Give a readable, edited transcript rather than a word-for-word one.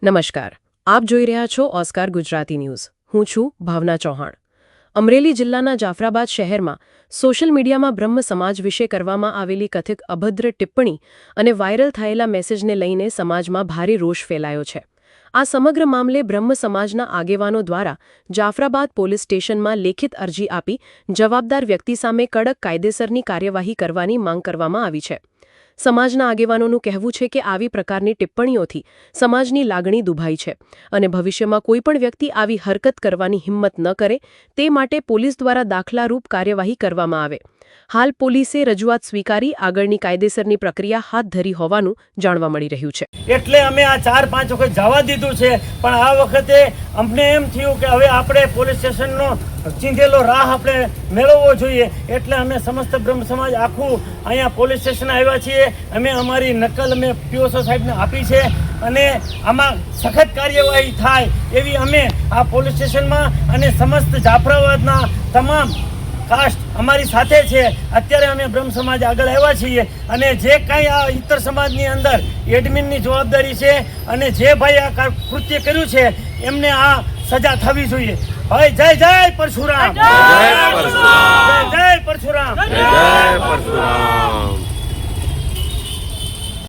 નમસ્કાર, આપ જોઈ રહ્યા છો ઓસ્કાર ગુજરાતી ન્યૂઝ. હું છું ભાવના ચૌહાણ. અમરેલી જિલ્લાના જાફરાબાદ શહેરમાં સોશિયલ મીડિયામાં બ્રહ્મ સમાજ વિશે કરવામાં આવેલી કથિત અભદ્ર ટિપ્પણી અને વાયરલ થયેલા મેસેજને લઈને સમાજમાં ભારે રોષ ફેલાયો છે. આ સમગ્ર મામલે બ્રહ્મ સમાજના આગેવાનો દ્વારા જાફરાબાદ પોલીસ સ્ટેશનમાં લેખિત અરજી આપી જવાબદાર વ્યક્તિ સામે કડક કાયદેસરની કાર્યવાહી કરવાની માંગ કરવામાં આવી છે. સમાજના આગેવાનોનું કહેવું છે કે આવી પ્રકારની ટિપ્પણીઓથી સમાજની લાગણી દુભાઈ છે અને ભવિષ્યમાં કોઈપણ વ્યક્તિ આવી હરકત કરવાની હિંમત ન કરે તે માટે પોલીસ દ્વારા દાખલારૂપ કાર્યવાહી કરવામાં આવે. હાલ પોલીસે રજૂઆત સ્વીકારી આગળની કાયદેસરની પ્રક્રિયા હાથ ધરી હોવાનું જાણવા મળી રહ્યું છે. એટલે અમે આ 4-5 વખત જવા દીધું છે, પણ આ વખતે અમને એમ થયું કે હવે આપણે પોલીસ સ્ટેશનનો ચીંધેલો રાહ આપણે મેળવવો જોઈએ. એટલે અમે સમસ્ત બ્રહ્મ સમાજ આખું અહીંયા પોલીસ સ્ટેશન આવ્યા છીએ. અમે અમારી નકલ અમે પીઓસો સાહેબને આપી છે અને આમાં સખત કાર્યવાહી થાય એવી અમે આ પોલીસ સ્ટેશનમાં અને સમસ્ત જાફરાબાદના તમામ કાસ્ટ અમારી સાથે છે. અત્યારે અમે બ્રહ્મ સમાજ આગળ આવ્યા છીએ અને જે કાંઈ આ ઇતર સમાજની અંદર એડમિનની જવાબદારી છે અને જે ભાઈ આ કૃત્ય કર્યું છે એમને આ સજા થવી જોઈએ. ભાઈ જય જય પરશુરામ, જય પરશુરામ, જય પરશુરામ, જય પરશુરામ.